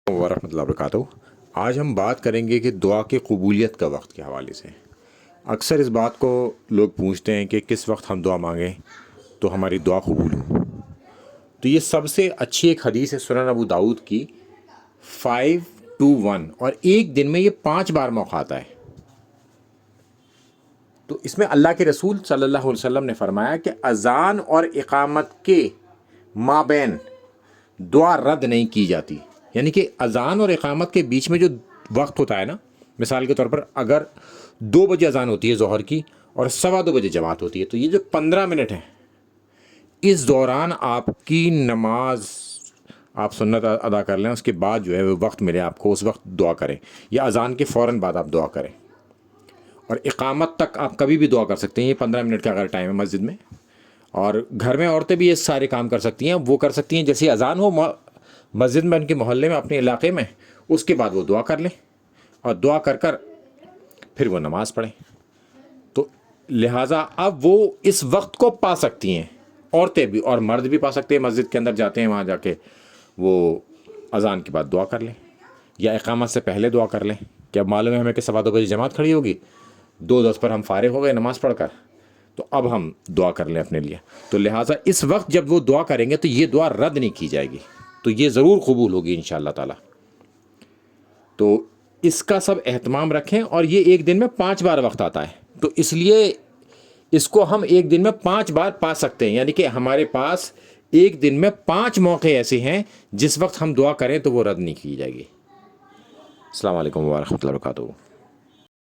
ورحمۃ اللہ وبرکاتہ۔ آج ہم بات کریں گے کہ دعا کی قبولیت کا وقت کے حوالے سے۔ اکثر اس بات کو لوگ پوچھتے ہیں کہ کس وقت ہم دعا مانگیں تو ہماری دعا قبول ہو۔ تو یہ سب سے اچھی ایک حدیث ہے سنن ابو داؤد کی 5-1، اور ایک دن میں یہ 5 بار موقع آتا ہے۔ تو اس میں اللہ کے رسول صلی اللہ علیہ وسلم نے فرمایا کہ اذان اور اقامت کے مابین دعا رد نہیں کی جاتی۔ یعنی کہ اذان اور اقامت کے بیچ میں جو وقت ہوتا ہے نا، مثال کے طور پر اگر 2 بجے اذان ہوتی ہے ظہر کی اور 2:15 بجے جماعت ہوتی ہے، تو یہ جو 15 منٹ ہیں، اس دوران آپ کی نماز آپ سنت ادا کر لیں، اس کے بعد جو ہے وہ وقت ملے آپ کو، اس وقت دعا کریں، یا اذان کے فوراً بعد آپ دعا کریں۔ اور اقامت تک آپ کبھی بھی دعا کر سکتے ہیں، یہ 15 منٹ کا اگر ٹائم ہے مسجد میں۔ اور گھر میں عورتیں بھی یہ سارے کام کر سکتی ہیں، وہ کر سکتی ہیں جیسے اذان ہو مسجد میں، ان کے محلے میں، اپنے علاقے میں، اس کے بعد وہ دعا کر لیں اور دعا کر کر پھر وہ نماز پڑھیں۔ تو لہٰذا اب وہ اس وقت کو پا سکتی ہیں، عورتیں بھی اور مرد بھی پا سکتے ہیں۔ مسجد کے اندر جاتے ہیں، وہاں جا کے وہ اذان کے بعد دعا کر لیں یا اقامت سے پہلے دعا کر لیں کہ اب معلوم ہے ہمیں کہ 2:15 بجے جماعت کھڑی ہوگی، 2:10 پر ہم فارغ ہو گئے نماز پڑھ کر، تو اب ہم دعا کر لیں اپنے لیے۔ تو لہٰذا اس وقت جب وہ دعا کریں گے تو یہ دعا رد نہیں کی جائے گی، تو یہ ضرور قبول ہوگی انشاءاللہ تعالی۔ تو اس کا سب اہتمام رکھیں، اور یہ ایک دن میں 5 بار وقت آتا ہے، تو اس لیے اس کو ہم ایک دن میں 5 بار پا سکتے ہیں۔ یعنی کہ ہمارے پاس ایک دن میں 5 موقع ایسے ہیں جس وقت ہم دعا کریں تو وہ رد نہیں کی جائے گی۔ السلام علیکم ورحمۃ اللہ وبرکاتہ۔